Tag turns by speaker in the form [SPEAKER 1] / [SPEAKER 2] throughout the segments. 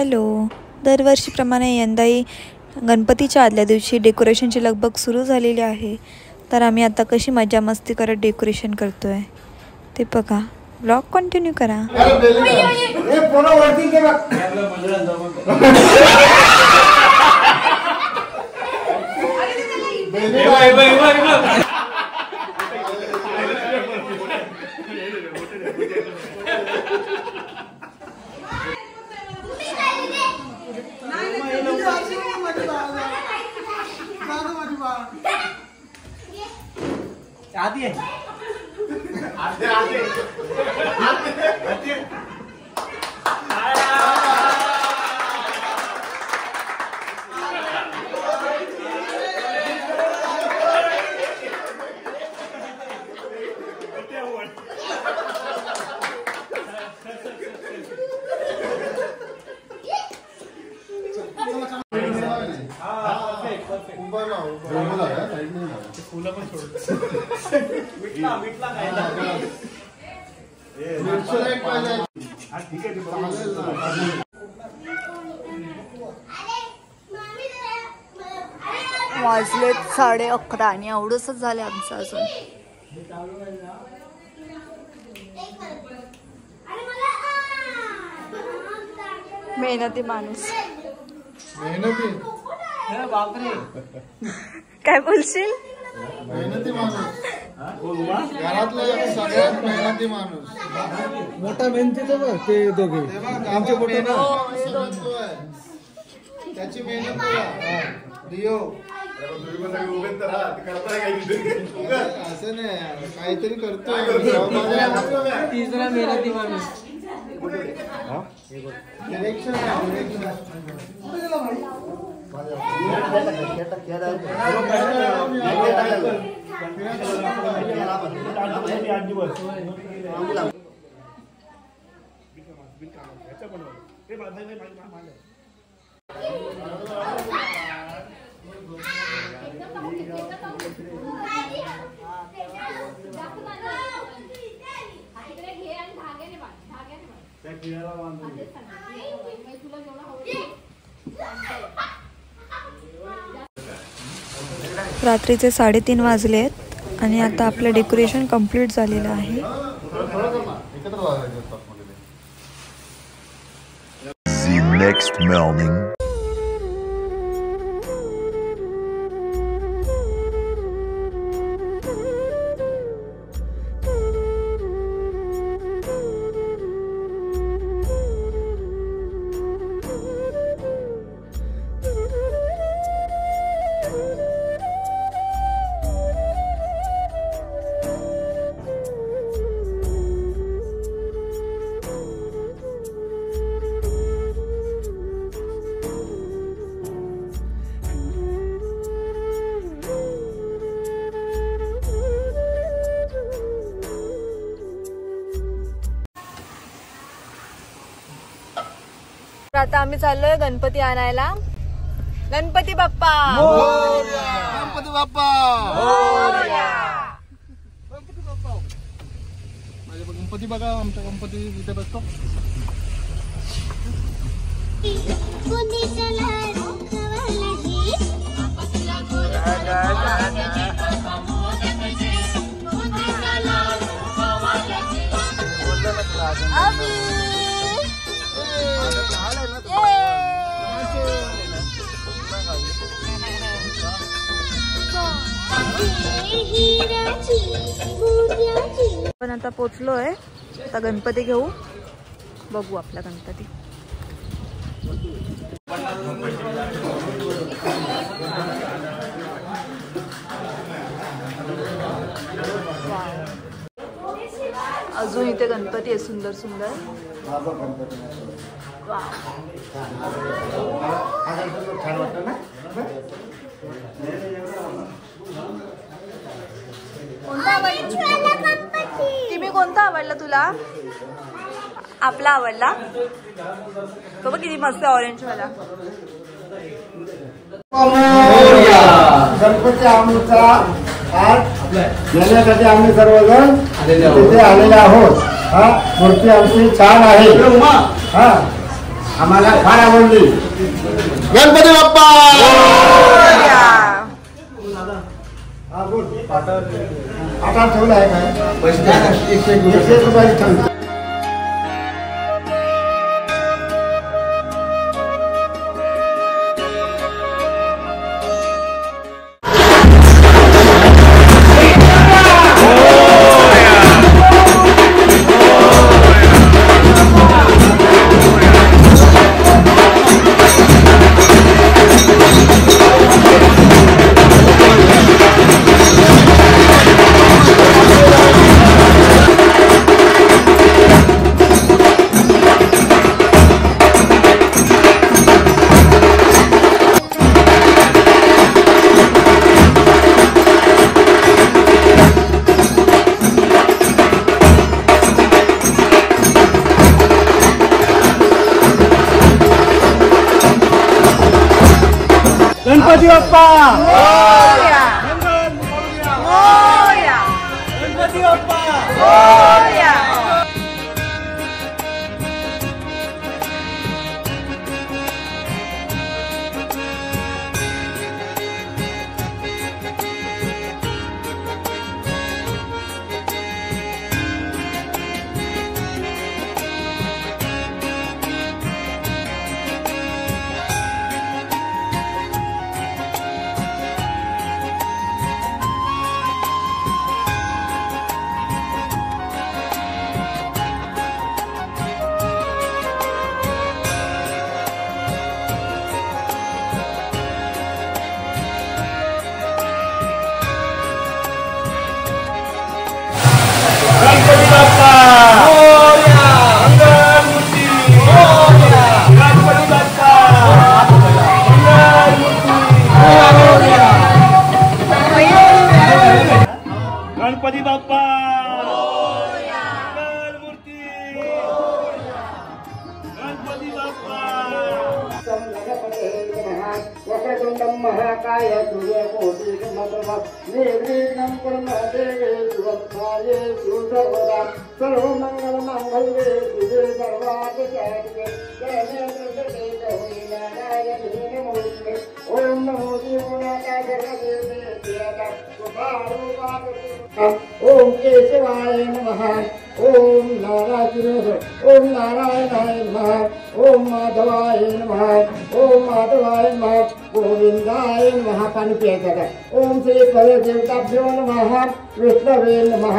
[SPEAKER 1] Hello, दरवर्षीप्रमाणे यंदाही गणपतीच्या आदल्या दिवशी डेकोरेशनची लगबग सुरू झालेली आहे. तर आम्ही आता कशी मजा मस्ती करत डेकोरेशन करतोय ते बघा. ब्लॉग कंटिन्यू करा.
[SPEAKER 2] आधी
[SPEAKER 1] वाजलेत 11:30 आणि एवढंच झालं आमचं अजून. मेहनती माणूस. काय बोलशील?
[SPEAKER 3] मेहनती माणूस, घरातला सगळ्यात मेहनती माणूस.
[SPEAKER 2] मोठा मेहनतीचा बघ ते दोघे आमचे मोठे
[SPEAKER 3] त्याची मेहनत लिओ असं नाही, काहीतरी करतोय.
[SPEAKER 2] तिसरा मेहनती माणूस.
[SPEAKER 3] डिरेक्शन
[SPEAKER 1] रात्रीचे 3:30 वाजलेत आणि आता आपलं डेकोरेशन कंप्लीट झालेलं आहे.
[SPEAKER 4] Next morning.
[SPEAKER 1] आता आम्ही चाललोय गणपती आणायला. गणपती बाप्पा
[SPEAKER 3] गणपती बाप्पा गणपती बघा. आमचा गणपती इथे बसतो.
[SPEAKER 1] पण आता पोचलोय. आता गणपती घेऊ. बघू आपला गणपती. अजून इथे गणपती आहे सुंदर सुंदर. कोणता आवडला तुला? आपला आवडला तो बघ किती मस्त ऑरेंज वाला.
[SPEAKER 3] गणपती आमचा आज घेण्यासाठी आम्ही सर्वजण तिथे आलेले आहोत. हा मूर्ती आमची छान आहे. हा आम्हाला फार आवडली. गणपती बाप्पा. आता ठेवला आहे काय पैसे? 100 रुपये ठेवले. गणपती बाप्पा. गणपती बाप्पा. गणपती बाप्पा. मूर्ती. गणपती बाप्पा. वक्रतुंडं महाकाय सूर्यकोटि समप्रभा निर्विघ्नं कुरु मे देवी सर्वकार्ये सर्वदा सर्वमङ्गलमाङ्गल्ये शिवे सर्वार्थसाधिके शरण्ये गौरी नारायणी नमोस्तुते. ओम नमो देवाय सर्वदेवे ओम केशवाय नमः. ओम नारायणाय नमः. ओम माधवाय नमः. ओम माधवाय नमः. गोविंदाय नमः. पाणी प्यायचं. ओम श्री परदेवताभ्यो नमः. विष्णवे नमः.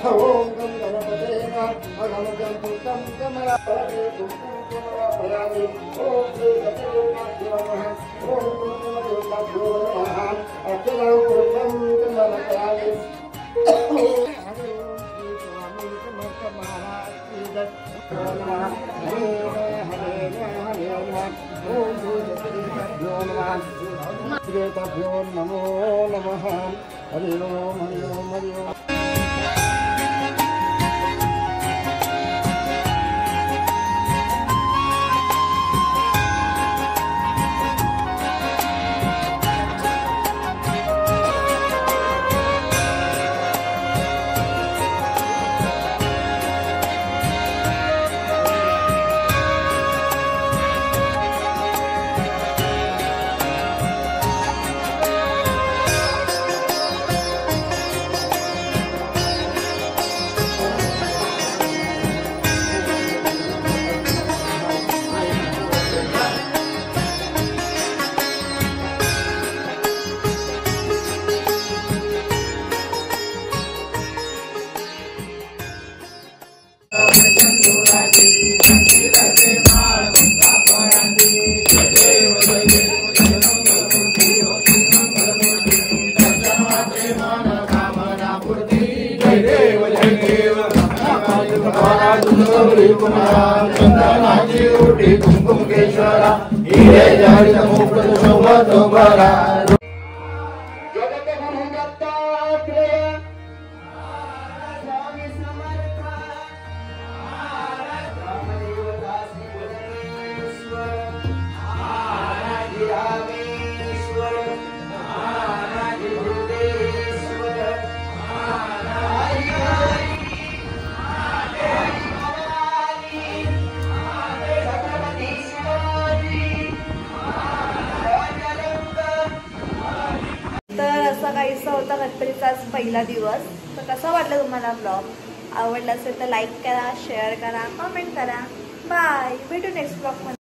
[SPEAKER 3] ओम गं गणपते नमः. अगमजं पुष्टं कमलापरे पुष्टं कमलापराणि. ओम श्री गणपतेभ्यो नमः. ओम गणपतेभ्यो नमः. अखिलं पुष्टं कमलापराणि. हरि ओम श्री स्वामी समर्थ महाराज की जय. नमः. हरे नमः. ओम श्री गणपतेभ्यो नमः. देवताभ्यो नमो नमः. हरि ओम हरि ओम हरि ओम. कुंकुमेश्वरा हिरे जडित मुकुट शोभत बरा.
[SPEAKER 1] होता गणपतीचा आज पहिला दिवस. तर कसा वाटला तुम्हाला ब्लॉग? आवडला असेल तर लाईक करा, शेअर करा, कमेंट करा. बाय, भेटू नेक्स्ट ब्लॉगमध्ये.